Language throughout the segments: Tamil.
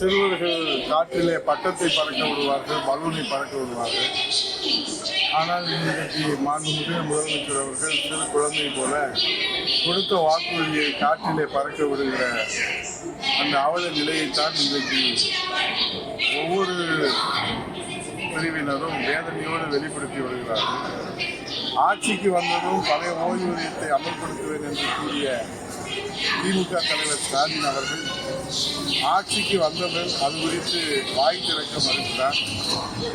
சிறுவர்கள் காற்றிலே பட்டத்தை பறக்க விடுவார்கள், பலூனை பறக்க விடுவார்கள். ஆனால் இன்றைக்கு மாண்புமிகு முதலமைச்சர் அவர்கள் சிறு குழந்தை போல கொடுத்த வாக்குறுதியை காற்றிலே பறக்க விடுகிற அந்த அவல நிலையைத்தான் இன்றைக்கு ஒவ்வொரு பிரிவினரும் வேதனையோடு வெளிப்படுத்தி வருகிறார்கள். ஆட்சிக்கு வந்ததும் பழைய ஓய்வூதியத்தை அமல்படுத்துவேன் என்று கூறிய திமுக தலைவர் ஸ்டாலின் அவர்கள் ஆட்சிக்கு வந்தவர்கள் அது குறித்து வாய் திறக்க மறுக்கிறார்.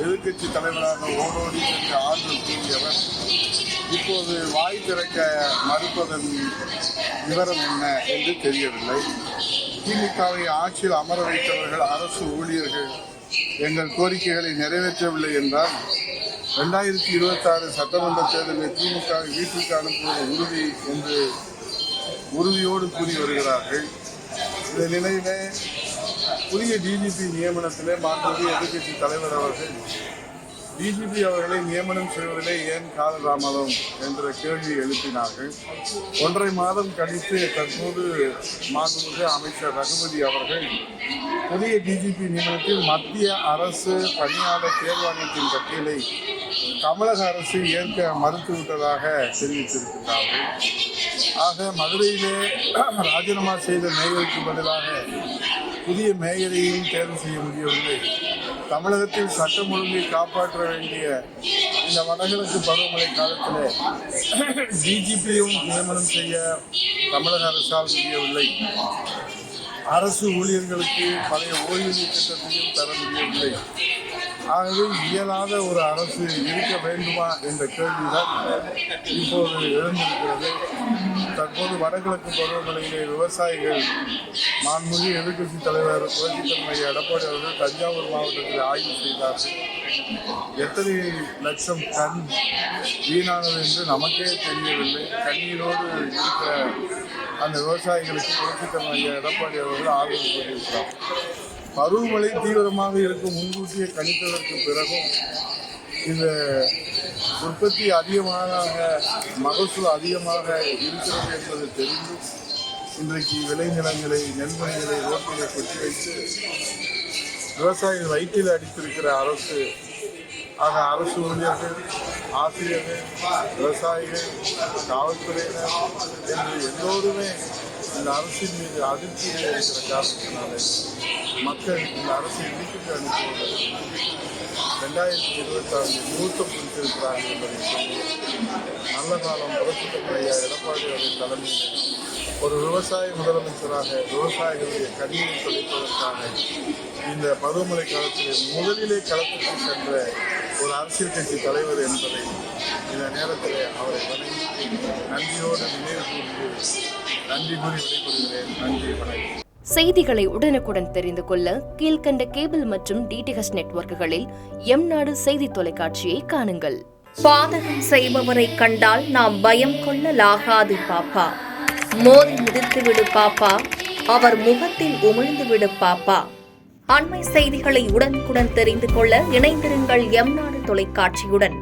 எதிர்க்கட்சி தலைவராக ஓடோடி சென்ற ஆறுதல் கூறியவர் இப்போது வாய் திறக்க மறுப்பதன் விவரம் என்ன என்று தெரியவில்லை. திமுகவை ஆட்சியில் அமர வைத்தவர்கள் அரசு ஊழியர்கள் எங்கள் கோரிக்கைகளை நிறைவேற்றவில்லை என்றால் 2026 சட்டமன்ற தேர்தலில் திமுக வீட்டிற்கு அனுப்புவது உறுதி என்று உறுதியோடு கூறி வருகிறார்கள். இந்த நிலையிலே புதிய டிஜிபி நியமனத்திலே மாண்புமிகு எதிர்க்கட்சி தலைவர் அவர்கள் டிஜிபி அவர்களை நியமனம் செய்வதிலே ஏன் காலதாமதம் என்ற கேள்வியை எழுப்பினார்கள். 1.5 மாதம் கழித்து தற்போது மாண்புமிகு அமைச்சர் ரகுபதி அவர்கள் புதிய டிஜிபி நியமனத்தில் மத்திய அரசு பணியாளர் தேர்வாணையத்தின் பட்டியலை தமிழக அரசு ஏற்க மறுத்துவிட்டதாக தெரிவித்திருக்கிறார்கள். ஆக மதுரையிலே ராஜினாமா செய்த மேயருக்கு பதிலாக புதிய மேயரையும் தேர்வு செய்ய முடியவில்லை. தமிழகத்தில் சட்டம் ஒழுங்கை காப்பாற்ற வேண்டிய இந்த வடகிழக்கு பருவமழை காலத்தில் டிஜிபியும் நியமனம் செய்ய தமிழக அரசால் முடியவில்லை. அரசு ஊழியர்களுக்கு பழைய ஓய்வூதிய திட்டத்தையும் தர முடியவில்லை. ஆகவே இயலாத ஒரு அரசு இருக்க வேண்டுமா என்ற கேள்விதான் இப்போது எழுந்திருக்கிறது. தற்போது வடகிழக்கு பருவமழையிலே விவசாயிகள் மாண்புமிகு எதிர்க்கட்சி தலைவர் புரட்சித்தலைவர் எடப்பாடி அவர்கள் தஞ்சாவூர் மாவட்டத்தில் ஆய்வு செய்தார்கள். எத்தனை லட்சம் டன் வீணானது என்று நமக்கே தெரியவில்லை. கண்ணீரோடு இருக்கிற அந்த விவசாயிகளுக்கு புரட்சித்தலைவர் எடப்பாடி அவர்கள் ஆதரவு தெரிவித்தார். பருவமழை தீவிரமாக இருக்கும் முன்கூட்டியே கணித்ததற்கு பிறகும் இந்த உற்பத்தி அதிகமாக மகசூல் அதிகமாக இருக்கிறது என்பது தெரிந்து இன்றைக்கு விளைநிலங்களை நெல்மணிகளை ரோட்டிலே கொட்டி வைத்து விவசாயிகள் வயிற்றில் அடித்திருக்கிற அரசு. ஆக அரசு ஊழியர்கள், ஆசிரியர்கள், விவசாயிகள், காவல்துறையினர் என்று எல்லோருமே இந்த அரசின் மீது அதிர்ச்சியில் இருக்கிற காரணத்தினாலே மக்கள் இந்த அரசை வீட்டுக்கு அனுப்புவது 2026 மூர்த்தம் குறித்திருக்கிறார்கள் என்பதை சொல்லி நல்ல காலம் புரட்சித்தலைவர் எடப்பாடி அவர்கள் தலைமையில் ஒரு விவசாய முதலமைச்சராக விவசாயிகளுடைய கண்ணீரை தொலைப்பதற்காக இந்த பருவமழை காலத்தில் முதலிலே களத்திற்கு சென்ற ஒரு அரசியல் கட்சி தலைவர் என்பதை இந்த நேரத்தில் அவரை வணங்கி நன்றியோடு நினைவு கூர்ந்து நன்றி கூறி விடைபெறுகிறேன். நன்றி, வணக்கம். செய்திகளை உடனுக்குடன் தெரிந்து கொள்ள கீழ்கண்ட கேபிள் மற்றும் டிடிஹெச் நெட்வொர்க்குகளில் எம்நாடு செய்தி தொலைக்காட்சியை காணுங்கள். பாதகம் செய்பவரை கண்டால் நாம் பயம் கொள்ளலாகாது பாப்பா. மோதி மிதித்துவிடு பாப்பா, அவர் முகத்தில் உமிழ்ந்துவிடு பாப்பா. அண்மை செய்திகளை உடனுக்குடன் தெரிந்து கொள்ள இணைந்திருங்கள் எம்நாடு தொலைக்காட்சியுடன்.